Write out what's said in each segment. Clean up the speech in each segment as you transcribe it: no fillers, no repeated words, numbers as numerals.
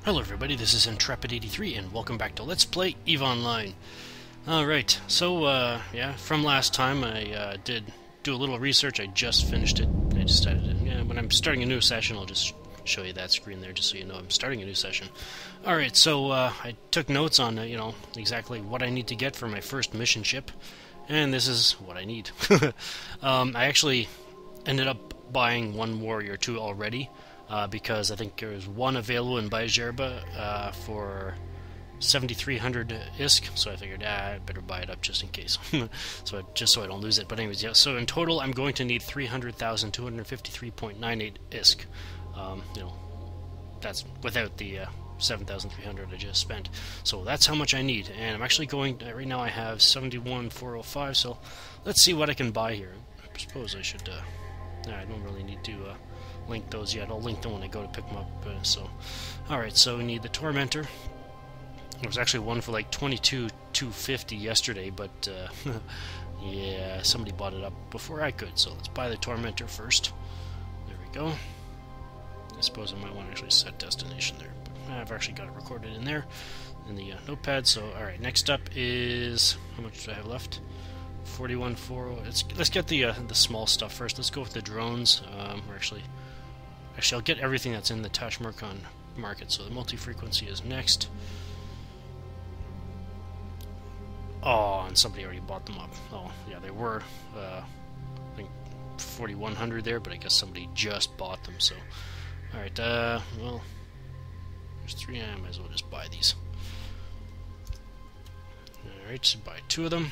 Hello everybody, this is Intrepid83 and welcome back to Let's Play EVE Online. Alright, so yeah, from last time I did do a little research. I just finished it. I decided when I'm starting a new session I'll just show you that screen there just so you know I'm starting a new session. Alright, so I took notes on exactly what I need to get for my first mission ship, and this is what I need. I actually ended up buying one Warrior 2 already. Because I think there was one available in Bajerba for 7,300 ISK, so I figured I better buy it up just in case, just so I don't lose it. But anyways, yeah. So in total, I'm going to need 300,253.98 ISK. That's without the 7,300 I just spent. So that's how much I need, and I'm actually going. Right now, I have 71,405. So let's see what I can buy here. I suppose I should. I don't really need to. Link those yet. I'll link them when I go to pick them up. Alright, so we need the Tormentor. There was actually one for like 22,250 yesterday, but yeah, somebody bought it up before I could, so let's buy the Tormentor first. There we go. I suppose I might want to actually set destination there, but I've actually got it recorded in there in the notepad. So alright, next up is, how much do I have left? 41,400. Let's get the small stuff first. Let's go with the drones. Actually, I'll get everything that's in the Tashmurkon market. So the multi-frequency is next. Oh, and somebody already bought them up. Oh, yeah, they were. I think 4,100 there, but I guess somebody just bought them. So, all right. Well, there's three. I might as well just buy these. All right, so buy two of them.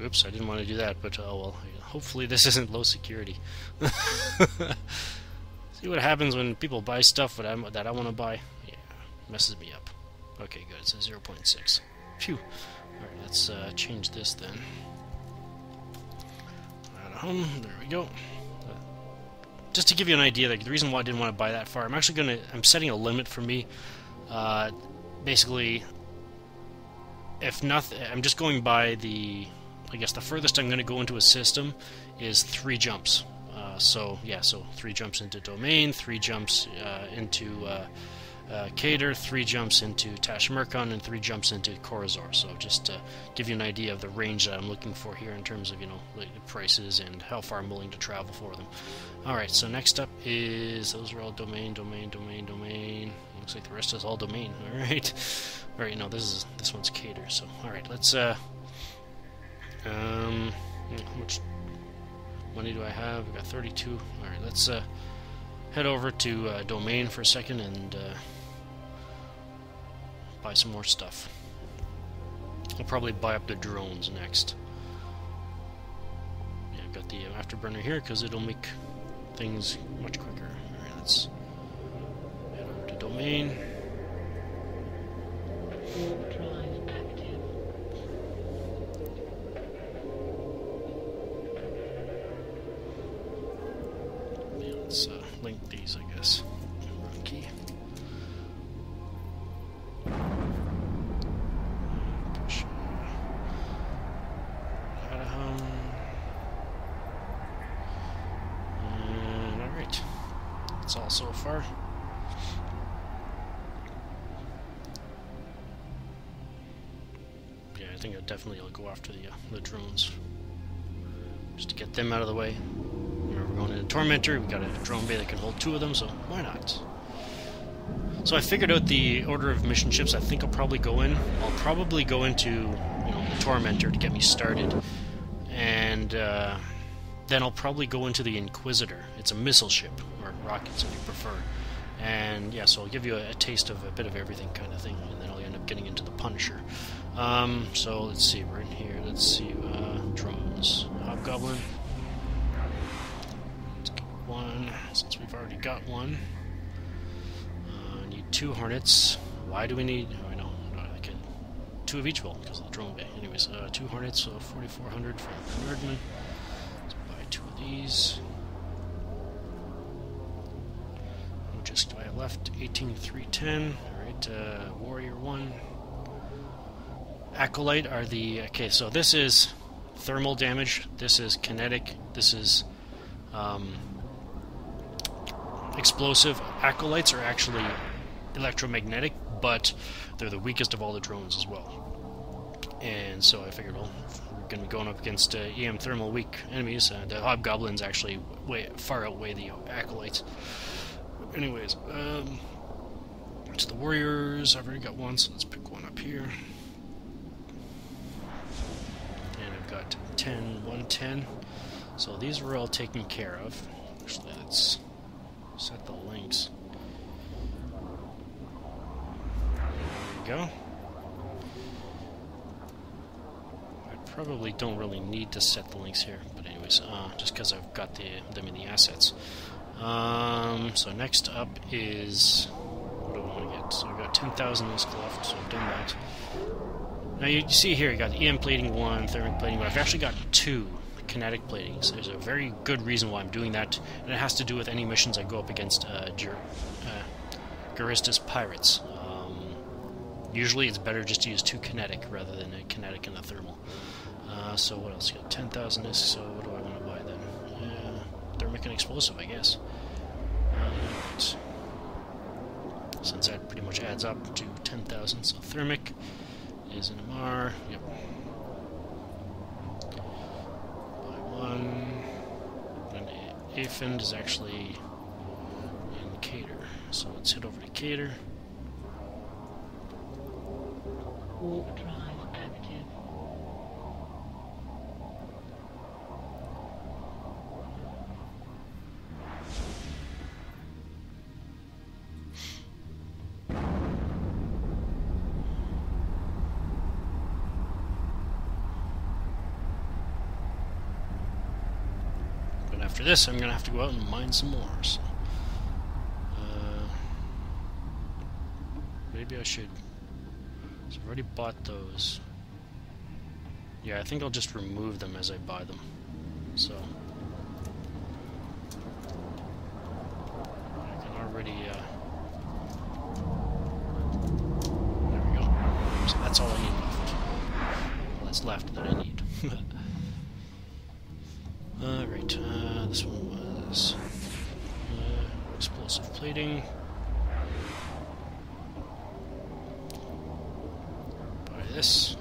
Oops, I didn't want to do that, but oh well. Hopefully this isn't low security. See what happens when people buy stuff that I want to buy. Yeah, messes me up. Okay, good. It says 0.6. Phew. Alright, let's change this then. Home. There we go. Just to give you an idea, like the reason why I didn't want to buy that far, I'm setting a limit for me. Basically, if nothing, I'm just going by the. I guess the furthest I'm going to go into a system is 3 jumps. So 3 jumps into Domain, 3 jumps into Cater, 3 jumps into Tashmurkon, and 3 jumps into Corazor. So just to give you an idea of the range that I'm looking for here in terms of the prices and how far I'm willing to travel for them. All right, so next up is, those are all Domain. Looks like the rest is all Domain. All right, no, this one's Cater. So all right, let's. How much money do I have? I've got 32. Alright, let's head over to Domain for a second and buy some more stuff. I'll probably buy up the drones next. Yeah, I've got the afterburner here because it'll make things much quicker. Alright, let's head over to Domain. Let's link these, I guess. Run key. Push. And alright. That's all so far. Yeah, I think I'll go after the drones. Just to get them out of the way. We're going into Tormentor. We've got a drone bay that can hold 2 of them, so why not? So I figured out the order of mission ships I think I'll probably go in. I'll probably go into the Tormentor to get me started, and then I'll probably go into the Inquisitor. It's a missile ship, or rockets if you prefer. And yeah, so I'll give you a taste of a bit of everything kind of thing, and then I'll end up getting into the Punisher. So let's see, we're in here. Let's see, drones. Hobgoblin. One, since we've already got one. Need 2 Hornets. Why do we need? Oh, I know. I can 2 of each. Well, because of the drone bay. Anyways, 2 Hornets, so 4,400 from Nerdman. Let's buy 2 of these. Just I left 18,310. All right, Warrior 1. Acolyte are the okay. So this is thermal damage. This is kinetic. This is explosive acolytes are actually electromagnetic, but they're the weakest of all the drones as well. And so I figured, well, if we're going to be going up against EM thermal weak enemies, the hobgoblins actually far outweigh the acolytes. Anyways, to the warriors, I've already got one, so let's pick one up here. And I've got 10, 110. So these were all taken care of. Actually, let's set the links. There we go. I probably don't really need to set the links here, but anyways, just because I've got them in the assets. So next up is, what do I want to get? So I've got 10,000 ISK left, so I've done that. Now you see here, you got EM plating 1, thermic plating 1. I've actually got 2 kinetic platings. There's a very good reason why I'm doing that, and it has to do with any missions I go up against Garistas pirates. Usually it's better just to use 2 kinetic rather than a kinetic and a thermal. So what else? You got 10,000 ISK, so what do I want to buy then? Thermic and explosive, I guess. Since that pretty much adds up to 10,000, so thermic is an MR, yep. Buy 1. And Aphend is actually in Cater. So let's head over to Cater. Warp drive active. But after this, I'm going to have to go out and mine some more. So, maybe I should. So I've already bought those. Yeah, I think I'll just remove them as I buy them. So I can already. There we go. So that's all I need left. Well, that's left that I need. Right. This one was explosive plating. This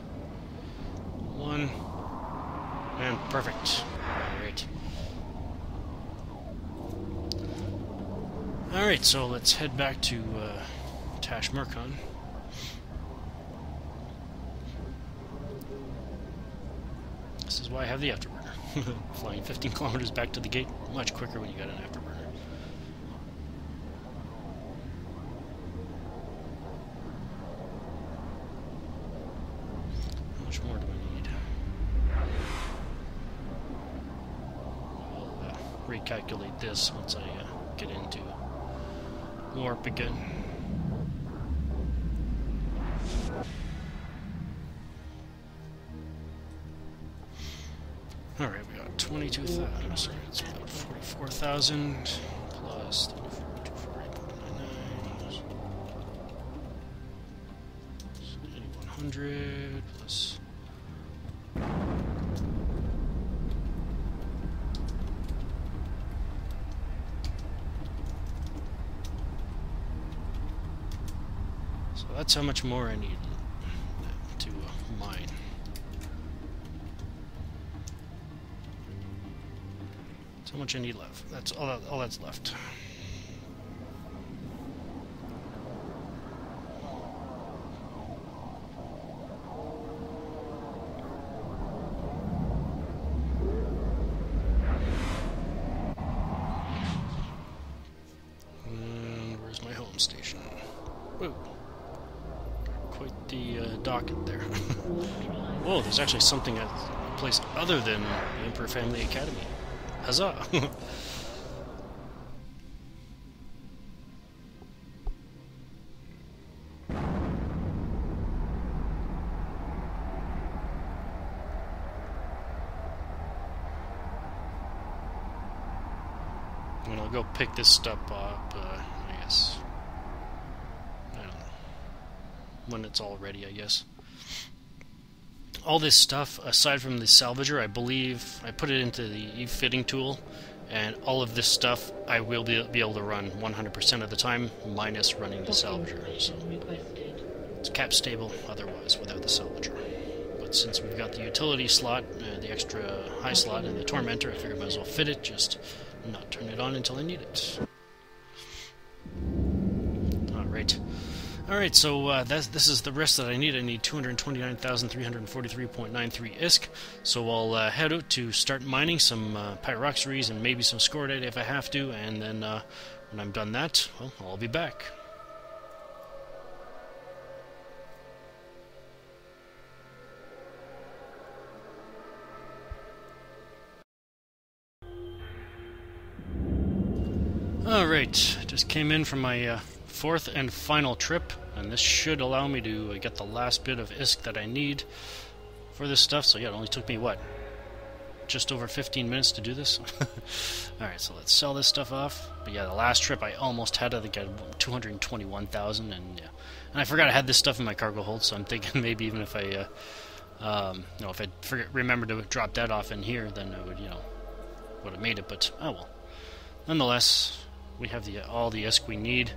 one, and perfect. Alright, so let's head back to Tash Murkon. This is why I have the afterburner. Flying 15 kilometers back to the gate, much quicker when you got an afterburner. More do I need? I'll recalculate this once I get into warp again. Alright, we got 22,000, so it's about 44,000 plus 8,100 plus. So that's how much more I need to mine. That's how much I need left. That's all that's left. And where's my home station? Whoa. Quite the docket there. Whoa, there's actually something at a place other than the Emperor Family Academy. Huzzah! And I'll go pick this stuff up, I guess. I don't know. When it's all ready, I guess. all this stuff, aside from the salvager, I believe I put it into the fitting tool, and all of this stuff I will be able to run 100% of the time, minus running the salvager. So it's cap stable otherwise without the salvager. But since we've got the utility slot, the extra high slot, and the tormentor, I figured I might as well fit it, just not turn it on until I need it. Alright. Alright, so this is the rest that I need. I need 229,343.93 ISK. So I'll head out to start mining some pyroxeries and maybe some scordite if I have to, and then when I'm done that, well, I'll be back. Alright, just came in from my fourth and final trip, and this should allow me to get the last bit of ISK that I need for this stuff. So yeah, it only took me, what, just over 15 minutes to do this? Alright, so let's sell this stuff off. But yeah, the last trip I almost had, I think I had 221,000, and yeah. And I forgot I had this stuff in my cargo hold, so I'm thinking maybe even if I, if I remember to drop that off in here, then I would, would have made it, but oh well. Nonetheless, we have all the ISK we need,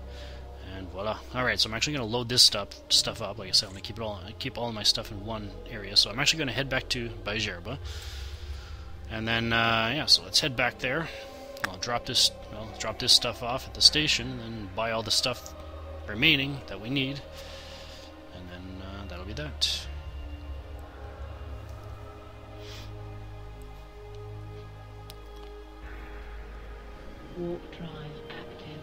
and voila. Alright, so I'm actually going to load this stuff up. Like I said, I'm going to keep all of my stuff in one area. So I'm actually going to head back to Bajerba, and then yeah, so let's head back there. I'll drop this stuff off at the station, and then buy all the stuff remaining that we need, and then that'll be that. Warp drive active.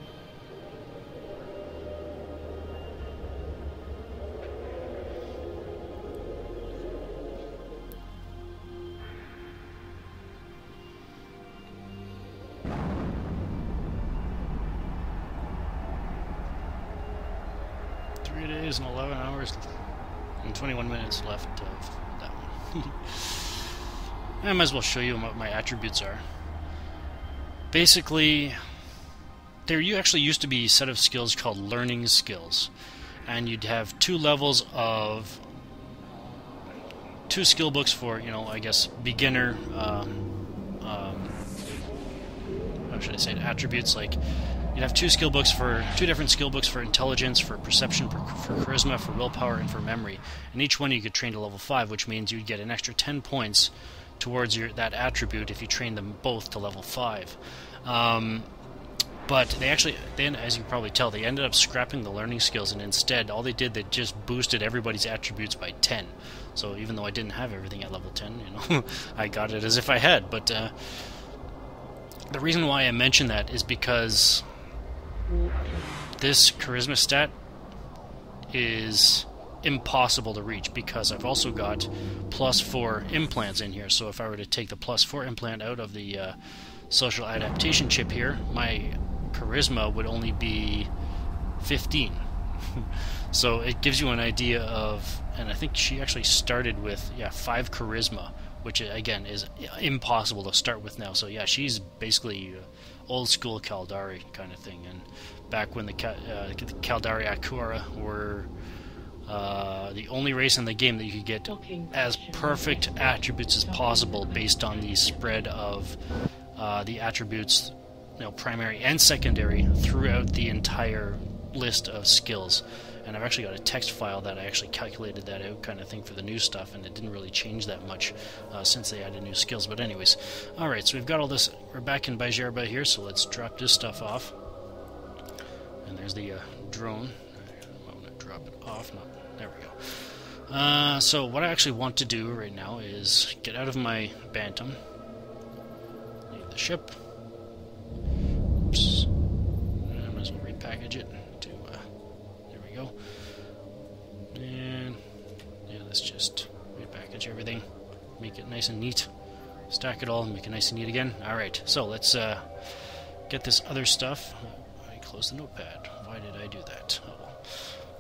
Three days and 11 hours and 21 minutes left of that one. I might as well show you what my attributes are. Basically, there actually used to be a set of skills called learning skills, and you'd have two levels of two skill books for, I guess, beginner, how should I say it, attributes. Like, you'd have two different skill books for intelligence, for perception, for charisma, for willpower, and for memory. And each one you could train to level 5, which means you'd get an extra 10 points towards that attribute if you train them both to level 5. But they actually, then, as you probably tell, they ended up scrapping the learning skills, and instead all they did, they just boosted everybody's attributes by 10. So even though I didn't have everything at level 10, I got it as if I had. But the reason why I mention that is because this charisma stat is impossible to reach, because I've also got +4 implants in here. So if I were to take the +4 implant out of the social adaptation chip here, my charisma would only be 15. So it gives you an idea of, and I think she actually started with 5 charisma, which again is impossible to start with now. So yeah, she's basically old school Caldari kind of thing. And back when the Caldari Akura were the only race in the game that you could get as perfect attributes as possible based on the spread of the attributes, primary and secondary, throughout the entire list of skills. And I've actually got a text file that I actually calculated that out kind of thing for the new stuff, and it didn't really change that much since they added new skills. But anyways, alright, so we've got all this. We're back in Bajerba here, so let's drop this stuff off. And there's the drone. I'm going to drop it off. There we go. So what I actually want to do right now is get out of my Bantam. Leave the ship. Oops. I might as well repackage it. There we go. And yeah, let's just repackage everything. Make it nice and neat. Stack it all and make it nice and neat again. Alright, so let's get this other stuff. I closed the notepad. Why did I do that? Oh well.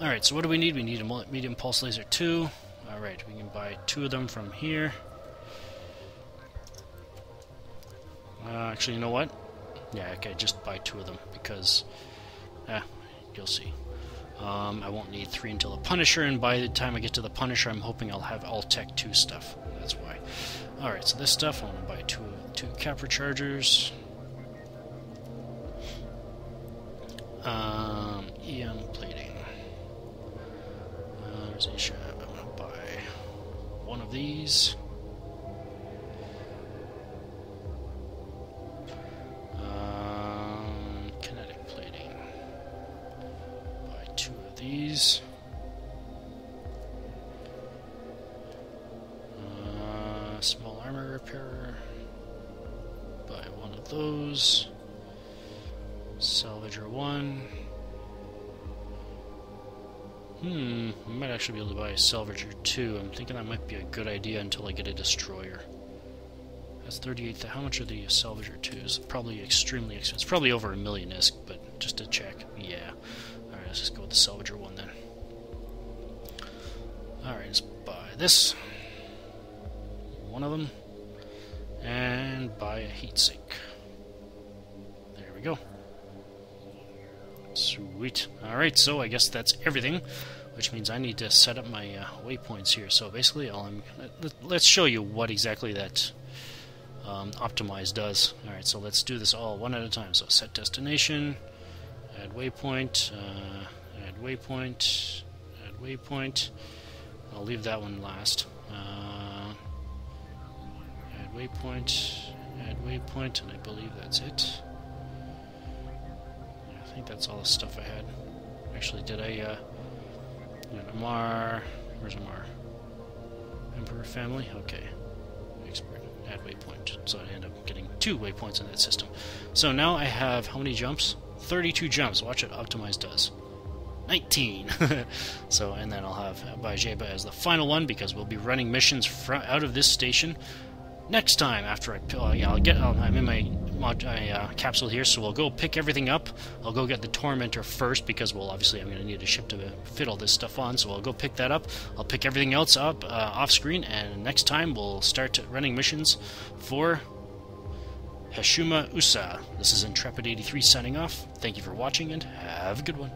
Alright, so what do we need? We need a medium pulse laser 2. Alright, we can buy 2 of them from here. Actually, you know what? Yeah, okay, just buy 2 of them, because you'll see. I won't need 3 until the Punisher, and by the time I get to the Punisher, I'm hoping I'll have all Tech 2 stuff. That's why. Alright, so this stuff, I want to buy two Capra Chargers. EM plating. There's a shop. I'm going to buy one of these. Kinetic plating. Buy 2 of these. Small armor repairer. Buy one of those. Salvager 1. I might actually be able to buy a Salvager 2. I'm thinking that might be a good idea until I get a destroyer. That's 38. How much are the Salvager 2s? Probably extremely expensive. Probably over $1 million ISK, but just to check. Yeah. Alright, let's just go with the Salvager 1 then. Alright, let's buy this. One of them. And buy a heatsink. There we go. Sweet. Alright, so I guess that's everything, which means I need to set up my waypoints here. So basically, let's show you what exactly that optimize does. Alright, so let's do this all one at a time. So set destination, add waypoint, add waypoint, add waypoint. I'll leave that one last. Add waypoint, and I believe that's it. I think that's all the stuff I had. Actually, did I, Amar, where's Amar? Emperor family? Okay. Expert, add waypoint. So I end up getting 2 waypoints in that system. So now I have, how many jumps? 32 jumps. Watch what Optimize does. 19! So, and then I'll have Bajeba as the final one, because we'll be running missions out of this station next time after I'm in my capsule here, so we'll go pick everything up. I'll go get the Tormentor first, because, well, obviously I'm going to need a ship to fit all this stuff on, so I'll go pick that up. I'll pick everything else up off screen, and next time we'll start running missions for Hashuma Usa. This is Intrepid83 signing off. Thank you for watching, and have a good one.